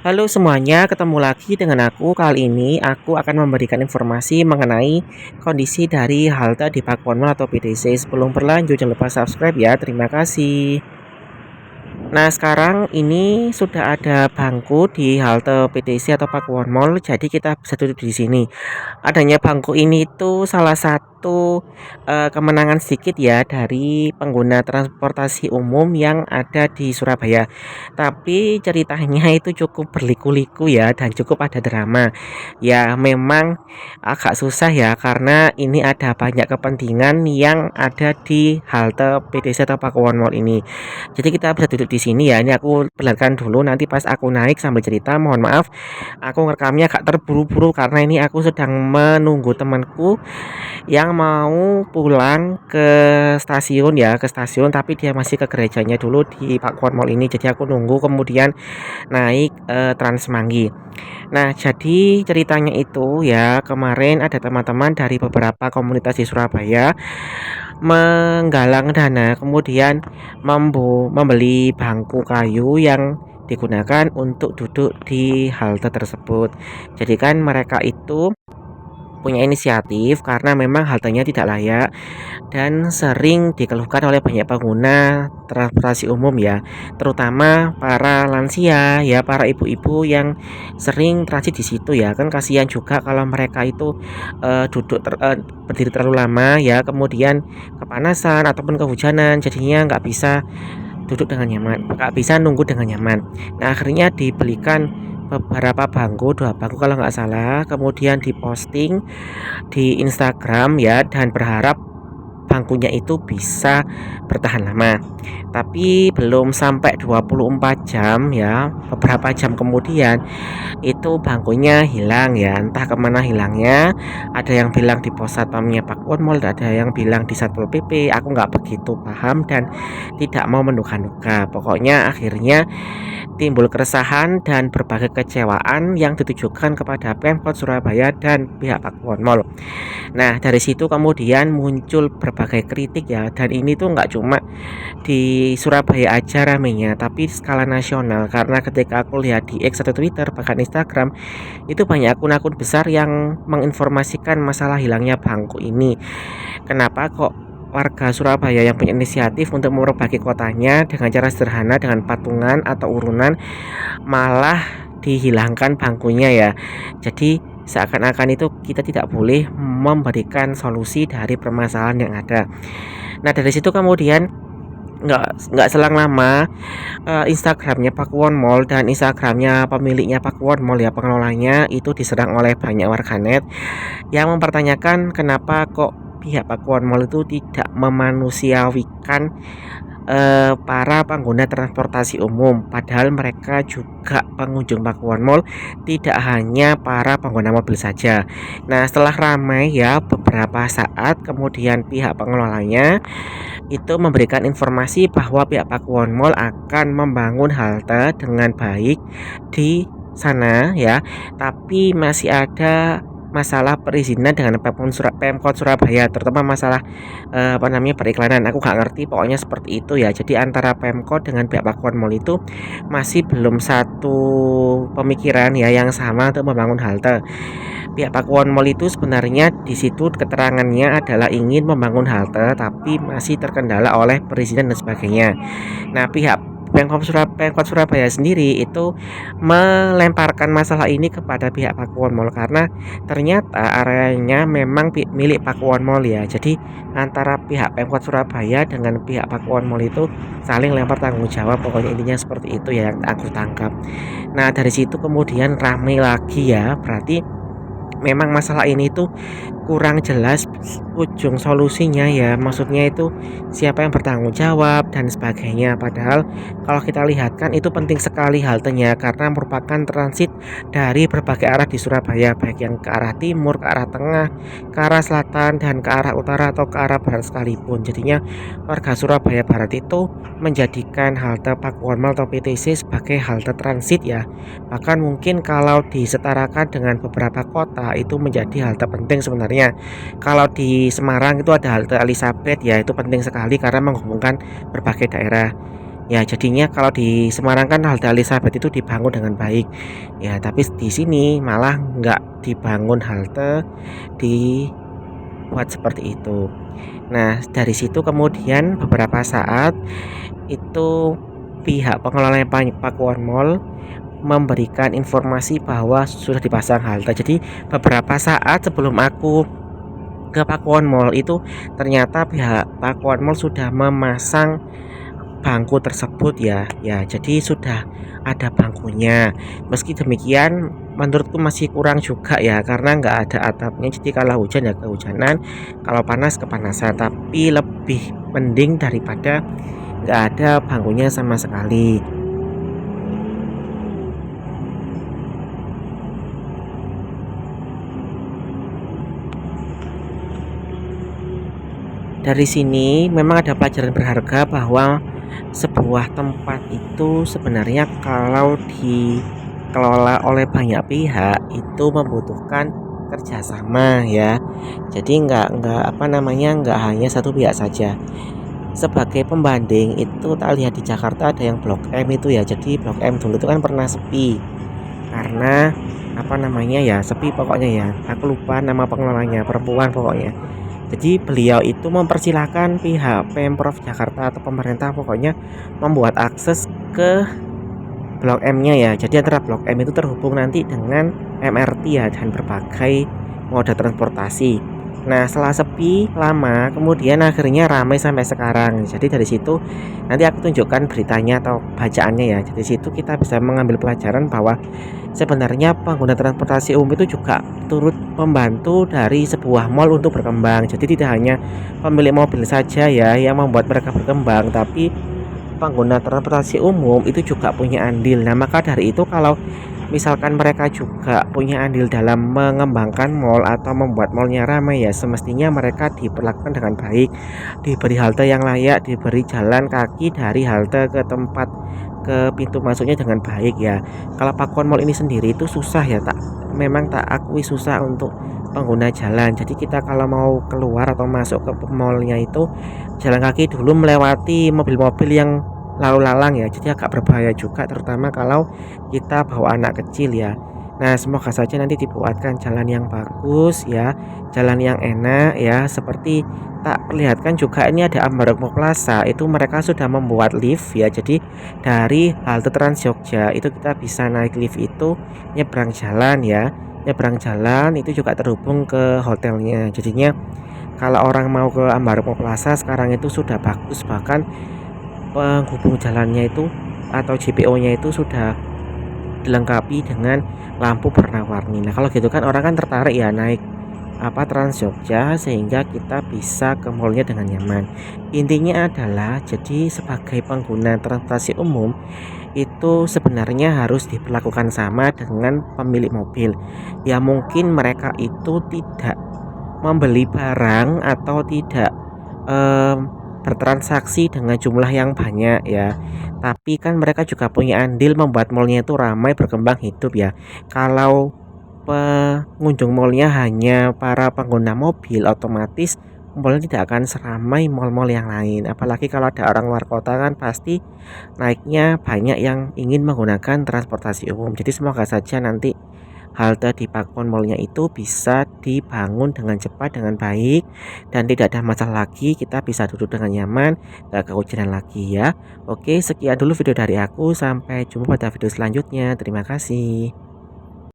Halo semuanya, ketemu lagi dengan aku. Kali ini aku akan memberikan informasi mengenai kondisi dari halte di Pakuwon Mall atau PTC. Sebelum berlanjut, jangan lupa subscribe ya. Terima kasih. Nah, sekarang ini sudah ada bangku di halte PTC atau Pakuwon Mall, jadi kita bisa duduk di sini. Adanya bangku ini itu salah satu kemenangan sedikit ya dari pengguna transportasi umum yang ada di Surabaya. Tapi ceritanya itu cukup berliku-liku ya dan cukup ada drama. Ya, memang agak susah ya karena ini ada banyak kepentingan yang ada di halte PTC atau Pakuwon Mall ini. Jadi kita bisa duduk di sini ya. Ini aku perlihatkan dulu, nanti pas aku naik sambil cerita. Mohon maaf, aku ngerekamnya agak terburu-buru karena ini aku sedang menunggu temanku yang mau pulang ke stasiun ya, ke stasiun tapi dia masih ke gerejanya dulu di Pakuwon Mall ini. Jadi aku nunggu kemudian naik Trans Semanggi. Nah, jadi ceritanya itu ya, kemarin ada teman-teman dari beberapa komunitas di Surabaya menggalang dana, kemudian membeli bangku kayu yang digunakan untuk duduk di halte tersebut. Jadi kan mereka itu punya inisiatif karena memang haltenya tidak layak dan sering dikeluhkan oleh banyak pengguna transportasi umum ya, terutama para lansia ya, para ibu-ibu yang sering transit di situ ya. Kan kasihan juga kalau mereka itu berdiri terlalu lama ya, kemudian kepanasan ataupun kehujanan, jadinya nggak bisa duduk dengan nyaman, nggak bisa nunggu dengan nyaman. Nah, akhirnya dibelikan beberapa bangku, 2 bangku kalau nggak salah, kemudian diposting di Instagram ya, dan berharap bangkunya itu bisa bertahan lama. Tapi belum sampai 24 jam ya, beberapa jam kemudian itu bangkunya hilang ya, entah kemana hilangnya. Ada yang bilang di pos satpamnya Pakuwon Mall, ada yang bilang di Satpol PP. Aku nggak begitu paham dan tidak mau menduga-duga. Pokoknya akhirnya timbul keresahan dan berbagai kecewaan yang ditujukan kepada Pemkot Surabaya dan pihak Pakuwon Mall. Nah, dari situ kemudian muncul berbagai kritik ya, dan ini tuh nggak cuma di Surabaya aja ramenya, tapi skala nasional. Karena ketika aku lihat di X atau Twitter bahkan Instagram, itu banyak akun-akun besar yang menginformasikan masalah hilangnya bangku ini. Kenapa kok warga Surabaya yang punya inisiatif untuk memperbaiki kotanya dengan cara sederhana, dengan patungan atau urunan, malah dihilangkan bangkunya ya. Jadi seakan-akan itu kita tidak boleh memberikan solusi dari permasalahan yang ada. Nah, dari situ kemudian nggak selang lama Instagramnya Pakuwon Mall dan Instagramnya pemiliknya Pakuwon Mall ya, pengelolanya itu diserang oleh banyak warganet yang mempertanyakan kenapa kok pihak Pakuwon Mall itu tidak memanusiawikan para pengguna transportasi umum, padahal mereka juga pengunjung Pakuwon Mall, tidak hanya para pengguna mobil saja. Nah, setelah ramai ya beberapa saat, kemudian pihak pengelolanya itu memberikan informasi bahwa pihak Pakuwon Mall akan membangun halte dengan baik di sana ya, tapi masih ada masalah perizinan dengan Pemkot Surabaya, terutama masalah periklanan. Aku nggak ngerti, pokoknya seperti itu ya. Jadi antara Pemkot dengan pihak Pakuwon Mall itu masih belum satu pemikiran ya yang sama untuk membangun halte. Pihak Pakuwon Mall itu sebenarnya di situ keterangannya adalah ingin membangun halte, tapi masih terkendala oleh perizinan dan sebagainya. Nah, Pemkot Surabaya sendiri itu melemparkan masalah ini kepada pihak Pakuwon Mall karena ternyata areanya memang milik Pakuwon Mall ya. Jadi antara pihak Pemkot Surabaya dengan pihak Pakuwon Mall itu saling lempar tanggung jawab. Pokoknya intinya seperti itu ya yang aku tangkap. Nah, dari situ kemudian ramai lagi ya. Berarti memang masalah ini tuh kurang jelas ujung solusinya ya. Maksudnya itu siapa yang bertanggung jawab dan sebagainya. Padahal kalau kita lihat kan itu penting sekali haltenya karena merupakan transit dari berbagai arah di Surabaya, baik yang ke arah timur, ke arah tengah, ke arah selatan dan ke arah utara atau ke arah barat sekalipun. Jadinya warga Surabaya Barat itu menjadikan halte Pakuwon Mall atau PTC sebagai halte transit ya. Bahkan mungkin kalau disetarakan dengan beberapa kota itu menjadi halte penting sebenarnya. Kalau di Semarang itu ada halte Elizabeth ya, itu penting sekali karena menghubungkan berbagai daerah. Ya jadinya kalau di Semarang kan halte Elizabeth itu dibangun dengan baik. Ya tapi di sini malah nggak dibangun halte, dibuat seperti itu. Nah dari situ kemudian beberapa saat itu pihak pengelola Pakuwon Mall memberikan informasi bahwa sudah dipasang halte. Jadi beberapa saat sebelum aku ke Pakuwon Mall itu ternyata pihak Pakuwon Mall sudah memasang bangku tersebut ya. Ya, jadi sudah ada bangkunya. Meski demikian menurutku masih kurang juga ya karena nggak ada atapnya. Jadi kalau hujan ya kehujanan, kalau panas kepanasan. Tapi lebih mending daripada nggak ada bangkunya sama sekali. Dari sini memang ada pelajaran berharga bahwa sebuah tempat itu sebenarnya kalau dikelola oleh banyak pihak itu membutuhkan kerjasama ya. Jadi nggak hanya satu pihak saja. Sebagai pembanding itu tak lihat di Jakarta ada yang Blok M itu ya. Jadi Blok M dulu itu kan pernah sepi karena sepi pokoknya ya. Aku lupa nama pengelolanya, perempuan pokoknya. Jadi beliau itu mempersilahkan pihak Pemprov Jakarta atau pemerintah pokoknya membuat akses ke Blok M-nya ya. Jadi antara Blok M itu terhubung nanti dengan MRT ya dan berbagai moda transportasi. Nah, setelah sepi lama, kemudian akhirnya ramai sampai sekarang. Jadi dari situ nanti aku tunjukkan beritanya atau bacaannya ya. Jadi situ kita bisa mengambil pelajaran bahwa sebenarnya pengguna transportasi umum itu juga turut membantu dari sebuah mall untuk berkembang. Jadi tidak hanya pemilik mobil saja ya yang membuat mereka berkembang, tapi pengguna transportasi umum itu juga punya andil. Nah, maka dari itu kalau misalkan mereka juga punya andil dalam mengembangkan mall atau membuat mallnya ramai ya semestinya mereka diperlakukan dengan baik, diberi halte yang layak, diberi jalan kaki dari halte ke tempat ke pintu masuknya dengan baik ya. Kalau Pakuwon Mall ini sendiri itu susah ya, memang tak akui susah untuk pengguna jalan. Jadi kita kalau mau keluar atau masuk ke mallnya itu jalan kaki dulu melewati mobil-mobil yang lalu lalang ya, jadi agak berbahaya juga terutama kalau kita bawa anak kecil ya. Nah semoga saja nanti dibuatkan jalan yang bagus ya, jalan yang enak ya, seperti tak perlihatkan juga ini ada Ambarukmo Plaza itu mereka sudah membuat lift ya. Jadi dari halte Trans Jogja itu kita bisa naik lift itu nyebrang jalan ya, nyebrang jalan itu juga terhubung ke hotelnya. Jadinya kalau orang mau ke Ambarukmo Plaza sekarang itu sudah bagus, bahkan penghubung jalannya itu atau JPO-nya itu sudah dilengkapi dengan lampu warna-warni. Nah, kalau gitu kan orang kan tertarik ya naik Trans Jogja sehingga kita bisa ke mallnya dengan nyaman. Intinya adalah jadi sebagai pengguna transportasi umum itu sebenarnya harus diperlakukan sama dengan pemilik mobil. Ya mungkin mereka itu tidak membeli barang atau tidak bertransaksi dengan jumlah yang banyak ya. Tapi kan mereka juga punya andil membuat mallnya itu ramai berkembang hidup ya. Kalau pengunjung mallnya hanya para pengguna mobil, otomatis mallnya tidak akan seramai mall-mall yang lain. Apalagi kalau ada orang luar kota kan pasti naiknya banyak yang ingin menggunakan transportasi umum. Jadi semoga saja nanti halte di Pakuwon Mall-nya itu bisa dibangun dengan cepat, dengan baik, dan tidak ada masalah lagi. Kita bisa duduk dengan nyaman, gak kehujanan lagi ya. Oke, sekian dulu video dari aku. Sampai jumpa pada video selanjutnya. Terima kasih.